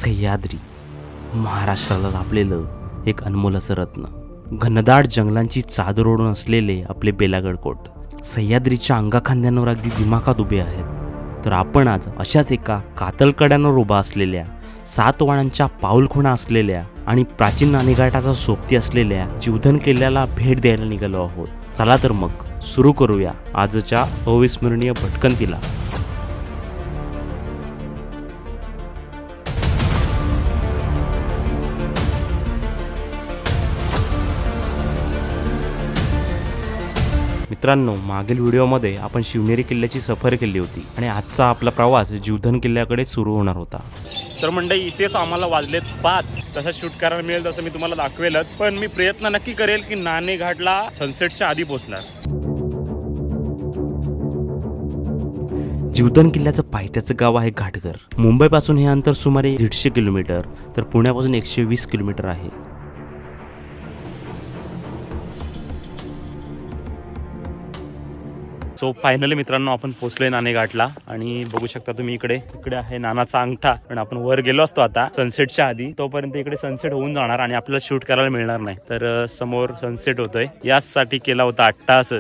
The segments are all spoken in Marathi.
सह्याद्री, महाराष्ट्राला लाभलेलं एक अनमोल असं रत्न. घनदाट जंगलांची चादर ओढून असलेले आपले बेलागड कोट सह्याद्रीच्या अंगाखांद्यांवर अगदी दिमाखात उभे आहेत. तर आपण आज अशाच एका कातळकड्यांवर उभा असलेल्या, 7 वाणांच्या पाऊलखुणा असलेल्या आणि प्राचीन नाणेघाटाचा सोबती असलेल्या जीवधन किल्ल्याला भेट द्यायला निघालो आहोत. चला तर मग सुरू करूया आजच्या अविस्मरणीय भटकंतीला. मित्रांनो, मागील व्हिडिओमध्ये आपण शिवनेरी किल्ल्याची सफर केली होती आणि आजचा आपला प्रवास जीवधन किल्ल्याकडे सुरू होणार होता. तर मंडळी, इथेच आम्हाला वाजलेत 5. तसं शूट करायला मिळेल तसं मी तुम्हाला दाखवेलच, पण मी प्रयत्न नक्की करेल की नाणेघाटला सनसेटच्या आधी पोहोचणार. जीवधन किल्ल्याचं पायथ्याचं गाव आहे घाटघर. मुंबईपासून हे अंतर सुमारे 150 किलोमीटर तर पुण्यापासून 120 किलोमीटर आहे. सो फायनली मित्रांनो, आपण पोहोचलोय नाणेघाटला आणि बघू शकता तुम्ही इकडे आहे नानाचा अंगठा. पण आपण वर गेलो असतो आता सनसेटच्या आधी, तोपर्यंत इकडे सनसेट होऊन जाणार आणि आपल्याला शूट करायला मिळणार नाही. तर समोर सनसेट होतोय, यासाठी केला होता अट्टाहास.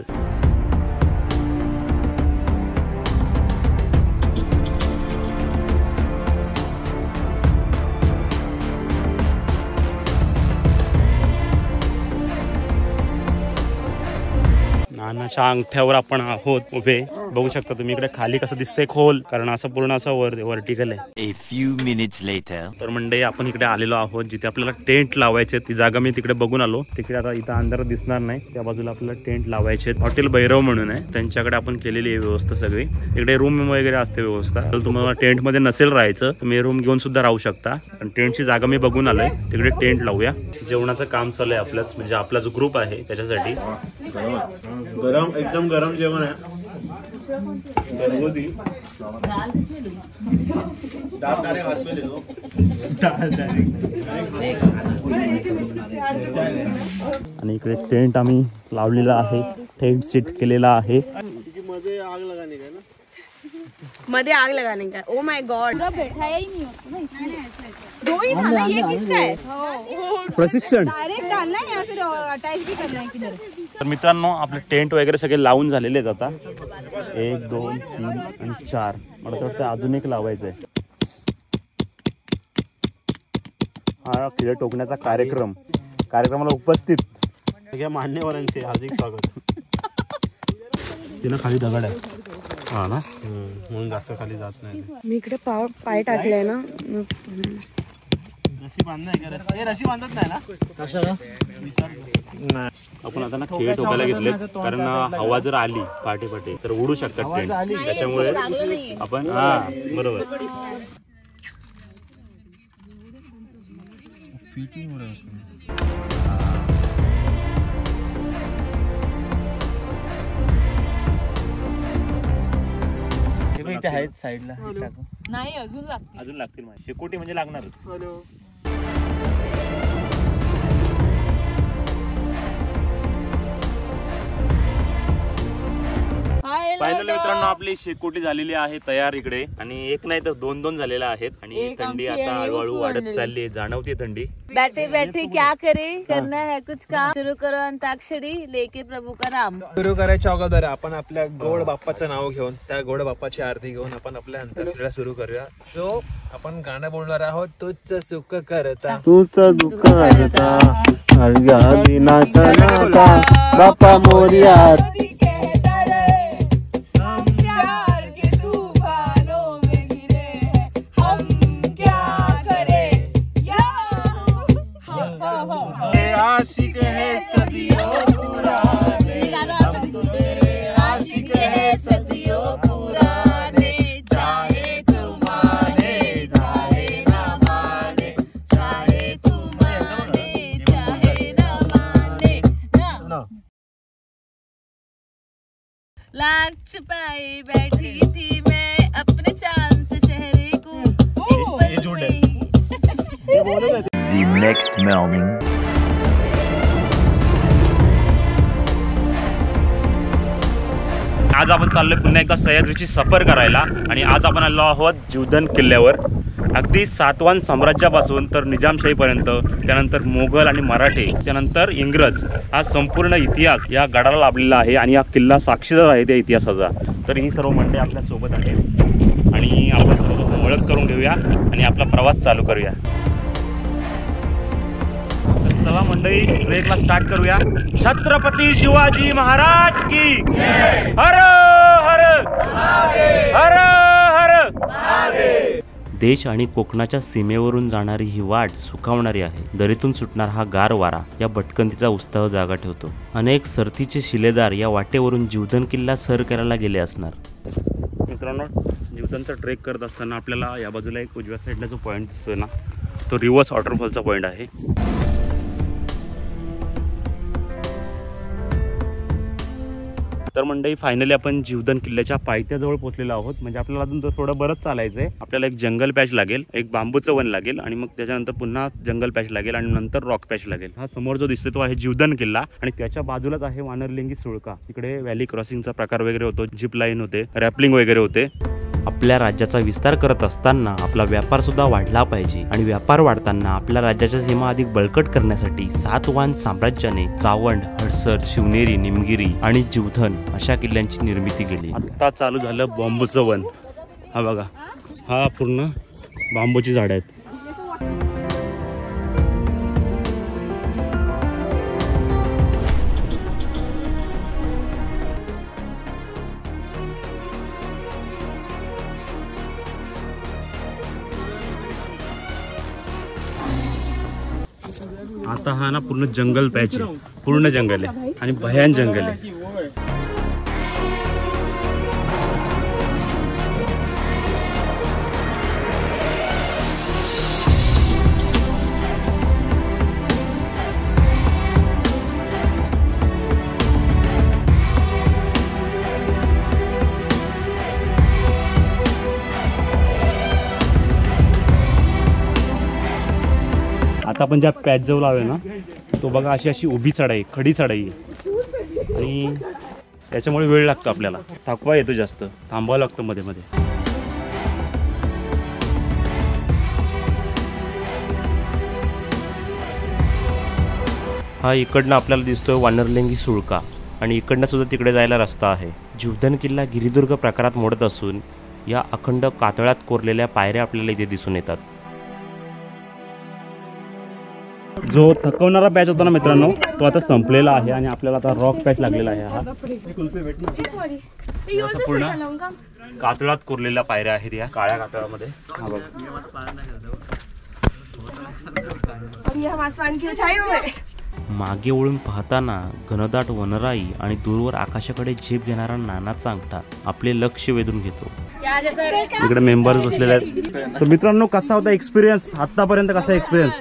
नानाच्या अंगठ्यावर आपण आहोत उभे. बघू शकता तुम्ही इकडे खाली कसं दिसतंय खोल, कारण असं पूर्ण असं वर्टिकल आहे. A few minutes later. तर मंडळी, आपण इकडे आलेलो आहोत जिथे आपल्याला टेंट लावायचे. ती जागा मी तिकडे बघून आलो. तिकडे आता इथं अंधारात दिसणार नाही, त्या बाजूला आपल्याला टेंट लावायचे. हॉटेल भैरव म्हणून आहे, त्यांच्याकडे आपण केलेली आहे व्यवस्था सगळी. इकडे रूम वगैरे असते व्यवस्था. तर तुम्हाला टेंट मध्ये नसेल राहायचं, तुम्ही रूम घेऊन सुद्धा राहू शकता. पण टेंटची जागा मी बघून आलोय, तिकडे टेंट लावूया. जेवणाचं काम चालू आहे आपलंच, म्हणजे आपला जो ग्रुप आहे त्याच्यासाठी. गरम, एकदम गरम जेवण आहे. आणि इकडे टेंट आम्ही लावलेला आहे, टेंट सेट केलेला आहे. मध्ये आग लगाने का. ओ माय गॉड, बैठाया ही नहीं होता ना. 2 ही था ना, ये किसका है? प्रशिक्षण डायरेक्ट डालना है या फिर अटैच भी करना है किधर? तर मित्रांनो, आपले टेंट वगैरे सगळे लावून झालेले आहेत. आता 1 2 3 आणि 4 मला वाटतं अजून एक लावायचं आहे. हा खिळे टोकण्याचा कार्यक्रमाला उपस्थित सगळ्या मान्यवरांचे हार्दिक स्वागत. तिला खाली दगड आहे. हा ना, म्हणून जास्त खाली जात नाही. मी इकडे पाय टाकलाय ना. रशी बांधणार का? रशी बांधत नाही ना कशाला? नाही, आपण आता ना खिळे टोकायला घेतले, कारण हवा जर आली पाटे तर उडू शकतात टेंट. त्याच्यामुळे आपण बरोबर. इथे आहेत साईडला. नाही, अजून लागतील. शेकोटी म्हणजे लागणारच. फायनली मित्रांनो, आपली शेकोटी झालेली आहे तयार इकडे. आणि एक नाही तर 2 झालेल्या आहेत. आणि थंडी आता हळूहळू वाढत चालली आहे, जाणवते थंडी. बैठे बैठे क्या करे, करना है कुछ काम. सुरू करो अंताक्षरी, लेके प्रभू का नाम. सुरू करायच्या अगोदर आपण आपल्या गोड बाप्पाचं नाव घेऊन, त्या गोड बाप्पाची आरती घेऊन आपण आपल्या अंताक्षरीला सुरू करूया. सो आपण गाणं बोलणार आहोत. तूच सुख करता, तूच दुःख करता, दिनाचा नाता बाप्पा मोरया. आशिक है सदियों पुराने, हम तो तेरे आशिक है सदियों पुराने. चाहे तू माने चाहे ना माने, चाहे तू माने चाहे ना माने. लाख छुपाई बैठी थी मैं अपने चांद से चेहरे को. The next morning. आज आपण चाललोय पुन्हा एकदा सह्याद्रीची सफर करायला. आणि आज आपण आलो आहोत जीवधन किल्ल्यावर. अगदी सातवाहन साम्राज्यापासून तर निजामशाहीपर्यंत, त्यानंतर मोगल आणि मराठे, त्यानंतर इंग्रज, हा संपूर्ण इतिहास या गडाला लाभलेला आहे. आणि हा किल्ला साक्षीदार आहे त्या इतिहासाचा. तर ही सर्व मंडळी आपल्या सोबत आहे आणि आपण सर्व ओळख करून घेऊया आणि आपला प्रवास चालू करूया. तर चला मंडळी, ट्रेकला स्टार्ट करूया. छत्रपती शिवाजी महाराज की हर हर हर हर. देश आणि कोकणाच्या सीमेवरून जाणारी ही वाट सुखावणारी आहे. दरीतून सुटणार हा गार वारा या भटकंतीचा उत्साह जागा ठेवतो. अनेक सरतीचे शिलेदार या वाटेवरून जीवधन किल्ला सर करायला गेले असणार. मित्रांनो, जीवधनचा ट्रेक करत असताना आपल्याला या बाजूला एक उजव्या साईडला जो पॉईंट दिसतोय ना, तो रिव्हर्स वॉटरफॉलचा पॉईंट आहे. तर मंडळी, फायनली आपण जीवधन किल्ल्याच्या पायथ्याजवळ पोहोचलेलो आहोत. म्हणजे आपल्याला अजून थोडं बरंच चालायचं आहे. आपल्याला एक जंगल पॅच लागेल, एक बांबूचं वन लागेल आणि मग त्याच्यानंतर पुन्हा जंगल पॅच लागेल आणि नंतर रॉक पॅच लागेल. हा समोर जो दिसतो तो आहे जीवधन किल्ला आणि त्याच्या बाजूलाच आहे वानरलिंगी सुळका. तिकडे व्हॅली क्रॉसिंगचा प्रकार वगैरे होतो, जिप लाईन होते, रॅपलिंग वगैरे होते. आपल्या राज्याचा विस्तार करत असताना आपला व्यापार सुद्धा वाढला पाहिजे आणि व्यापार वाढताना आपल्या राज्याच्या सीमा अधिक बळकट करण्यासाठी सातवाहन साम्राज्याने चावंड, हडसर, शिवनेरी, निमगिरी आणि जीवधन अशा किल्ल्यांची निर्मिती केली. आता चालू झालं बांबूचं वन. हा बघा, हा पूर्ण बांबूची झाडं आहेत. आता हा ना पूर्ण जंगल पॅच आहे, पूर्ण जंगल आहे आणि भयान जंगल आहे. आता आपण ज्या पॅच जवळ आलोय ना, तो बघा अशी अशी उभी चढाई, खडी चढाई आहे आणि त्याच्यामुळे वेळ लागतो आपल्याला, थकवा येतो जास्त, थांबावं लागतं मध्ये मध्ये. हा इकडनं आपल्याला दिसतोय वानरलिंगी सुळका आणि इकडनं सुद्धा तिकडे जायला रस्ता आहे. जीवधन किल्ला गिरिदुर्ग प्रकारात मोडत असून या अखंड कातळात कोरलेल्या पायऱ्या आपल्याला इथे दिसून येतात. जो थकवणारा पॅच होता ना मित्रांनो, तो आता संपलेला आहे आणि आपल्याला आता रॉक पॅच लागलेला आहे. हा पूर्ण कातळात कोरलेल्या पायऱ्या आहेत या काळ्या कातळामध्ये. हा बघा, मागे वळून पाहताना घनदाट वनराई आणि दूरवर आकाशाकडे झेप घेणारा नानाचा अंगठा आपले लक्ष वेधून घेतो. इकडे मेंबर्स बसलेले आहेत. तर मित्रांनो, कसा होता एक्सपिरियन्स आतापर्यंत? कसा एक्सपिरियन्स?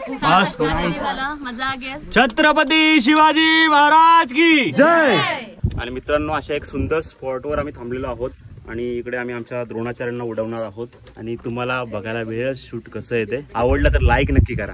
छत्रपती शिवाजी महाराज की जय. आणि मित्रांनो, अशा एक सुंदर स्पॉटवर आम्ही थांबलेलो आहोत आणि इकडे आम्ही आमच्या द्रोणाचार्यांना उडवणार आहोत आणि तुम्हाला बघायला वेळ शूट कसं येते. आवडलं तर लाईक नक्की करा.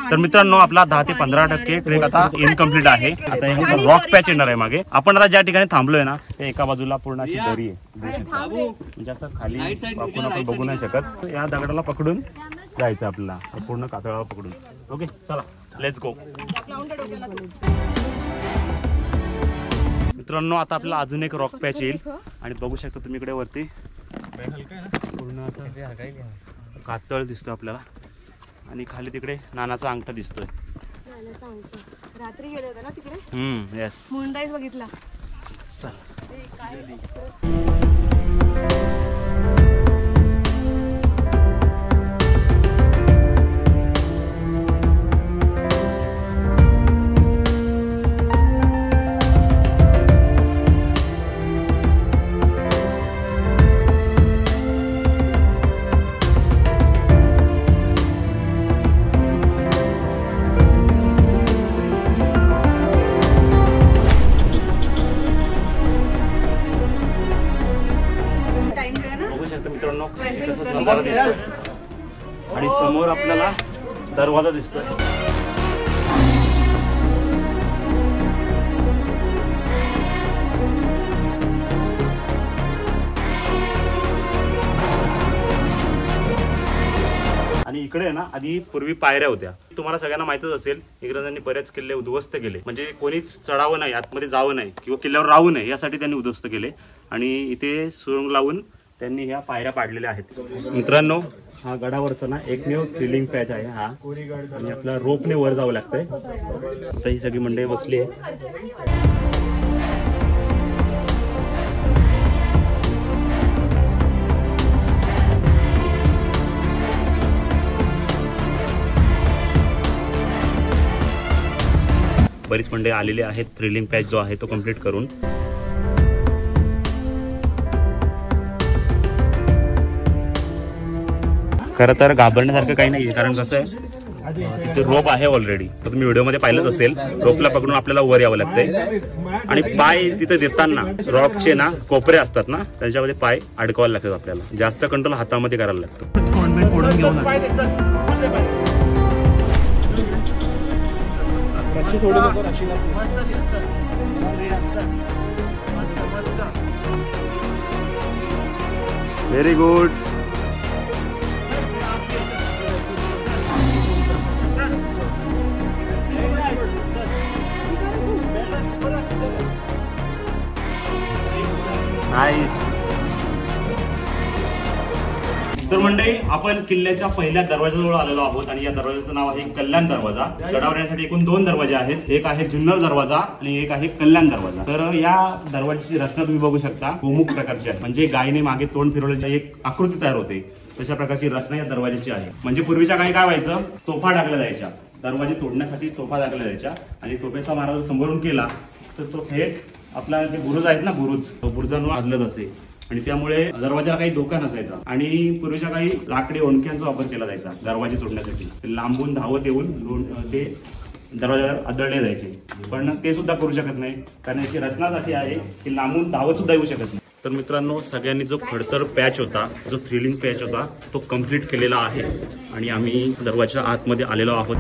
तर मित्रांनो, आपला 10 ते 15% ट्रेक आता इनकम्प्लीट आहे. आता हे रॉक पॅच येणार आहे मागे. आपण आता ज्या ठिकाणी थांबलोय ना, ते एका बाजूला पूर्ण अशी दरी आहे, म्हणजे असं खाली वाकून आपण बघू नाही शकत. या दगडाला पकडून जायचं आपल्याला, पूर्ण कातळाला पकडून. ओके, चला लेट्स गो. मित्रांनो, आता आपल्याला अजून एक रॉक पॅच येईल आणि बघू शकता तुम्ही इकडे वरती पूर्ण असं कातळ दिसतो आपल्याला आणि खाली तिकडे नानाचा अंगठा दिसतोय. रात्री गेले होते ना तिकडे. येस, मूनराईज बघितला. आणि समोर आपल्याला दरवाजा दिसतोय. आणि इकडे आहे ना आधी पूर्वी पायऱ्या होत्या. तुम्हाला सगळ्यांना माहितच असेल, इंग्रजांनी बरेच किल्ले उद्ध्वस्त केले. म्हणजे कोणीच चढावं नाही, आतमध्ये जावं नाही किंवा किल्ल्यावर राहू नये यासाठी त्यांनी उद्ध्वस्त केले. आणि इथे सुरुंग लावून त्यांनी ह्या पायऱ्या पाडलेल्या आहेत. मित्रांनो, हा गडावरचा ना एकमेव थ्रिलिंग पॅच आहे हा. आणि आपल्याला रोपने वर जावं लागतंय. आता ही सगळी मंडळी बसली आहे. बरीच मंडळी आलेली आहेत थ्रिलिंग पॅच जो आहे तो कम्प्लीट करून. खरं तर घाबरण्यासारखं काही नाही, कारण कसं आहे तिथे रोप आहे ऑलरेडी. तर तुम्ही व्हिडिओमध्ये पाहिलंच असेल, रोपला पकडून आपल्याला वर यावं लागतंय. आणि पाय तिथे देताना रॉकचे ना कोपरे असतात ना, त्यांच्यामध्ये पाय अडकवायला लागतात. आपल्याला जास्त कंट्रोल हातामध्ये करायला लागतं. Very good. नाईस. तर मंडळी, आपण किल्ल्याच्या पहिल्या दरवाजाजवळ आलेलो आहोत आणि या दरवाजाचं नाव आहे कल्याण दरवाजा. गडावर येण्यासाठी एकूण 2 दरवाजे आहेत. एक आहे जुन्नर दरवाजा आणि एक आहे कल्याण दरवाजा. तर या दरवाजाची रचना तुम्ही बघू शकता, गोमुख प्रकारची आहे. म्हणजे गायीने मागे तोंड फिरवल्याची एक आकृती तयार होते, तशा प्रकारची रचना या दरवाजाची आहे. म्हणजे पूर्वीच्या काळी काय व्हायचं, तोफा टाकल्या जायच्या, दरवाजे तोडण्यासाठी तोफा टाकल्या जायच्या. आणि तोफेचा मारा समोरून केला तर तो थेट आपला जे बुरुज आहेत ना, बुरुजांवर आदलत असे. आणि त्यामुळे दरवाजाला काही धोका नसायचा. आणि पूर्वीच्या काही लाकडी ओंडक्यांचा वापर केला जायचा दरवाजे तोडण्यासाठी. लांबून धावत येऊन ते दरवाजावर आदळले जायचे. पण ते सुद्धा करू शकत नाही, कारण याची रचनाच अशी आहे की लांबून धावत सुद्धा येऊ शकत नाही. तर मित्रांनो, सगळ्यांनी जो खडतर पॅच होता, जो थ्रिलिंग पॅच होता, तो कम्प्लीट केलेला आहे. आणि आम्ही दरवाजाच्या आतमध्ये आलेलो आहोत.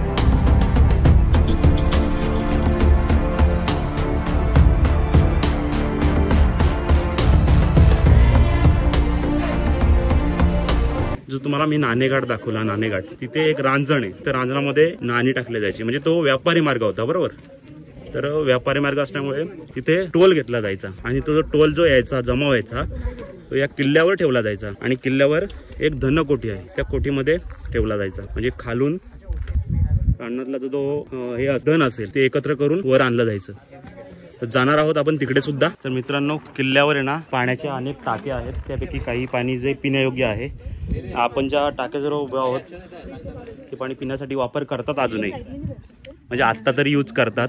जो तुम्हाला मी नाणेघाट दाखवला, नाणेघाट, तिथे एक रांजण आहे. त्या रांजणामध्ये नाणी टाकले जायची. म्हणजे तो व्यापारी मार्ग होता, बरोबर. तर व्यापारी मार्ग असल्यामुळे तिथे टोल घेतला जायचा. आणि तो जो टोल जो यायचा, जमा व्हायचा, तो या किल्ल्यावर ठेवला जायचा. आणि किल्ल्यावर एक धनकोठी आहे, त्या कोठीमध्ये ठेवला जायचा. म्हणजे खालून रानातला जो हे धन असेल ते एकत्र करून वर आणलं जायचं. तर जाणार आहोत आपण तिकडे सुद्धा. तर मित्रांनो, किल्ल्यावर आहे ना पाण्याचे अनेक टाके आहेत. त्यापैकी काही पाणी जे पिण्यायोग्य आहे. आपण ज्या टाक्याजवळ उभे आहोत ते पाणी पिण्यासाठी वापर करतात अजूनही. म्हणजे आत्ता तरी यूज करतात.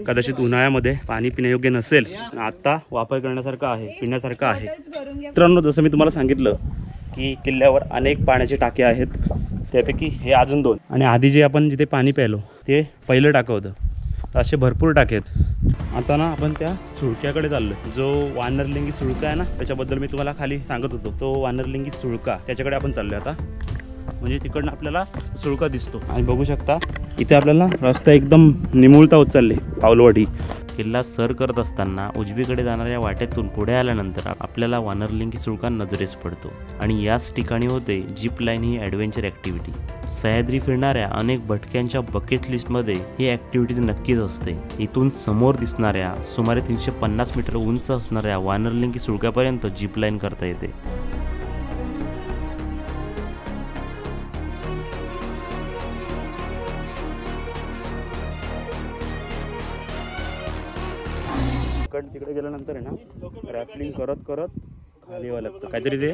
कदाचित उन्हाळ्यामध्ये पाणी पिण्यायोग्य नसेल, आता वापर करण्यासारखं आहे, पिण्यासारखं आहे. मित्रांनो, जसं मी तुम्हाला सांगितलं की किल्ल्यावर अनेक पाण्याचे टाके आहेत. त्यापैकी हे अजून 2. आणि आधी जे आपण जिथे पाणी प्यायलो ते पहिलं टाकं होतं. असे भरपूर टाके आहेत. आता ना आपण त्या सुळक्याकडे चाललो. जो वानरलिंगी सुळका आहे ना, त्याच्याबद्दल मी तुम्हाला खाली सांगत होतो. तो वानरलिंगी सुळका, त्याच्याकडे आपण चाललोय आता. म्हणजे तिकडनं आपल्याला सुळका दिसतो. आणि बघू शकता इथे आपल्याला रस्ता एकदम निमुळता होत चालले, पावलवाडी. किल्ला सर करत असताना उजवीकडे जाणाऱ्या वाटेतून पुढे आल्यानंतर आपल्याला वानरलिंगी सुळका नजरेस पडतो. आणि याच ठिकाणी होते जीप लाईन ही ॲडव्हेंचर ॲक्टिव्हिटी. सह्याद्री फिरणाऱ्या अनेक भटक्यांच्या बकेट लिस्टमध्ये ही ॲक्टिव्हिटीज नक्कीच असते. इथून समोर दिसणाऱ्या सुमारे 350 मीटर उंच असणाऱ्या वानरलिंगी सुळक्यापर्यंत जीप लाईन करता येते. तिकडे गेल्यानंतर आहे ना रॅपलिंग करत करत खाली यावं लागतं. काहीतरी ते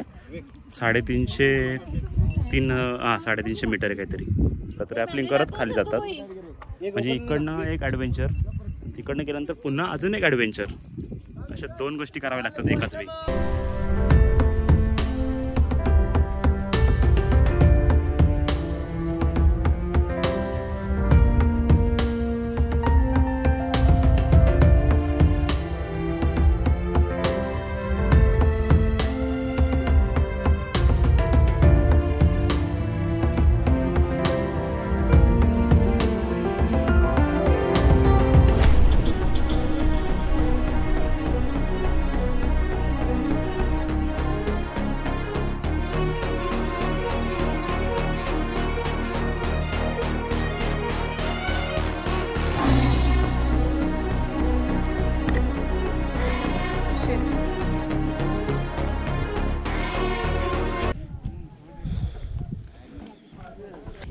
350 मीटर आहे काहीतरी. तर रॅपलिंग करत खाली जातात. म्हणजे इकडनं एक ॲडव्हेंचर, तिकडनं गेल्यानंतर पुन्हा अजून एक ॲडव्हेंचर. अशा 2 गोष्टी कराव्या लागतात एकाच वेळी.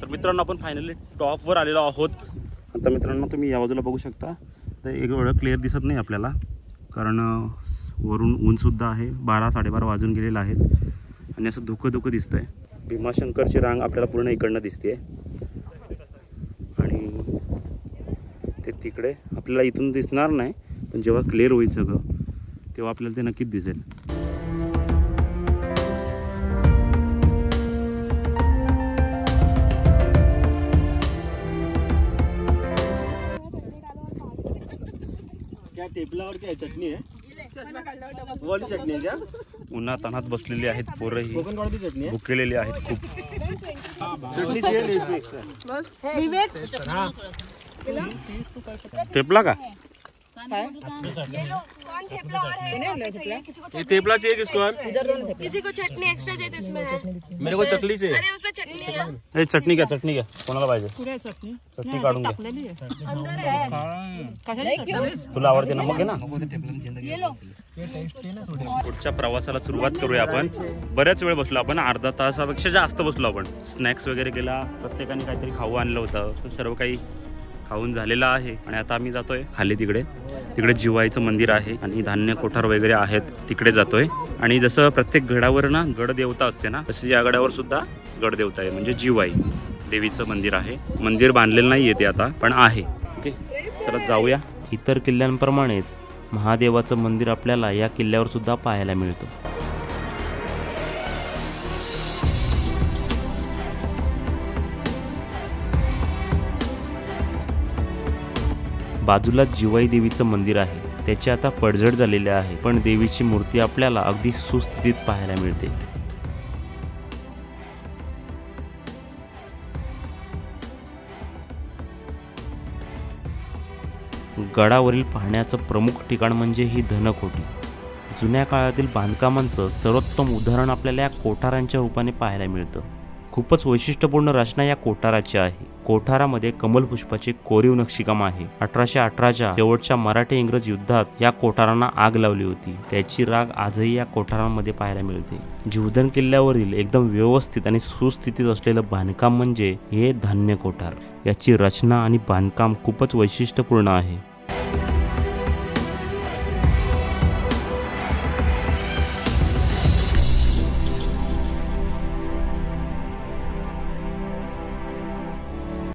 तर मित्रांनो आपण फायनली टॉपवर आलेलो आहोत. आता मित्रांनो तुम्ही या बाजूला बघू शकता, तर एवढं क्लिअर दिसत नाही आपल्याला कारण वरून ऊनसुद्धा आहे. 12-12:30 वाजून गेलेलं आहेत आणि असं धुकं दिसतंय. भीमाशंकरची रांग आपल्याला पूर्ण इकडनं दिसते आणि ते तिकडे आपल्याला इथून दिसणार नाही, पण जेव्हा क्लिअर होईल सगळं तेव्हा आपल्याला ते नक्कीच दिसेल. टेपलावर काय चटणी आहे? वाली चटणी आहे क्या? उन्हात अनात बसलेली आहेत पोरं, ही कोकणची चटणी आहे. भुकेलेली आहेत खूप. चटणीची आहे टेपला का? ये थेपला चाहिए किसको? किसी को चटनी एक्स्ट्रा चाहिए इसमें है. मेरे को चकली चाहिए. अरे उसमें चटनी है. ए चटणी घ्या कोणाला पाहिजे? चटणी काढून घ्या. अंदर है. तुला आवडते ना, मग घे ना. पुढच्या प्रवासाला सुरुवात करूया आपण. बऱ्याच वेळ बसलो आपण, अर्धा तासापेक्षा जास्त बसलो आपण. स्नॅक्स वगैरे केला, प्रत्येकाने काहीतरी खाऊ आणलं होतं, सर्व काही खाऊन झालेलं आहे. आणि आता आम्ही जातोय खाली, तिकडे जिवाईचं मंदिर आहे आणि धान्य कोठार वगैरे आहेत, तिकडे जातोय. आणि जसं प्रत्येक गडावर ना गडदेवता असते ना, तसं या गडावर सुद्धा गडदेवता आहे, म्हणजे जिवाई देवीचं मंदिर आहे. मंदिर बांधलेलं नाही येते आता, पण आहे. ओके, चला जाऊया. इतर किल्ल्यांप्रमाणेच महादेवाचं मंदिर आपल्याला या किल्ल्यावर सुद्धा पाहायला मिळतं. बाजूला जिवाई देवीचं मंदिर आहे, त्याचे आता पडझड झालेले आहे, पण देवीची मूर्ती आपल्याला अगदी सुस्थितीत पाहायला मिळते. गडावरील पाहण्याचं प्रमुख ठिकाण म्हणजे ही धनकोटी. जुन्या काळातील बांधकामांचं सर्वोत्तम उदाहरण आपल्याला या कोठारांच्या रूपाने पाहायला मिळतं. खूपच वैशिष्ट्यपूर्ण रचना या कोठाराची आहे. कोठारामध्ये कमलपुष्पाचे कोरीव नक्षीकाम आहे. 1818च्या शेवटच्या मराठी इंग्रज युद्धात या कोठारांना आग लावली होती. त्याची राग आजही या कोठारांमध्ये पाहायला मिळते. जीवधन किल्ल्यावरील एकदम व्यवस्थित आणि सुस्थितीत असलेलं बांधकाम म्हणजे हे धान्य कोठार. याची रचना आणि बांधकाम खूपच वैशिष्ट्यपूर्ण आहे.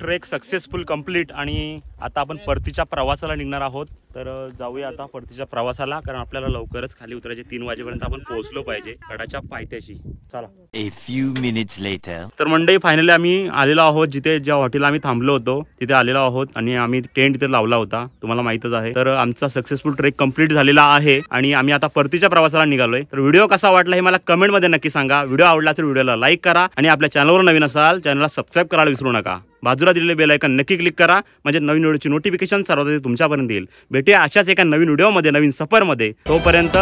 ट्रेक सक्सेसफुल कंप्लीट आणि आता आपण परतीच्या प्रवासाला निघणार आहोत. तर जाऊया आता परतीच्या प्रवासाला, कारण आपल्याला लवकरच खाली उतरायचे. 3 वाजेपर्यंत आपण पोहोचलो पाहिजे गडाच्या पायथ्याशी. चला. A few minutes later. तर मंडळी फायनली आम्ही आलेलो आहोत जिथे ज्या हॉटेल आम्ही थांबलो होतो तिथे आलेलो आहोत आणि आम्ही टेंट इथे लावला होता, तुम्हाला माहितच आहे. तर आमचा सक्सेसफुल ट्रेक कंप्लीट झालेला आहे आणि आम्ही आता परतीच्या प्रवासाला निघालोय. तर व्हिडिओ कसा वाटला हे मला कमेंटमध्ये नक्की सांगा. व्हिडिओ आवडला तर व्हिडिओला लाईक करा आणि आपल्या चॅनलवर नवीन असाल चॅनलला सबस्क्राईब करायला विसरू नका. बाजूला दिलेले बेल आयकॉन नक्की क्लिक करा, म्हणजे नवीन व्हिडिओची नोटिफिकेशन सर्वात तुमच्यापर्यंत येईल. भेटूया अशाच एका नवीन व्हिडिओमध्ये, नवीन सफरमध्ये. तोपर्यंत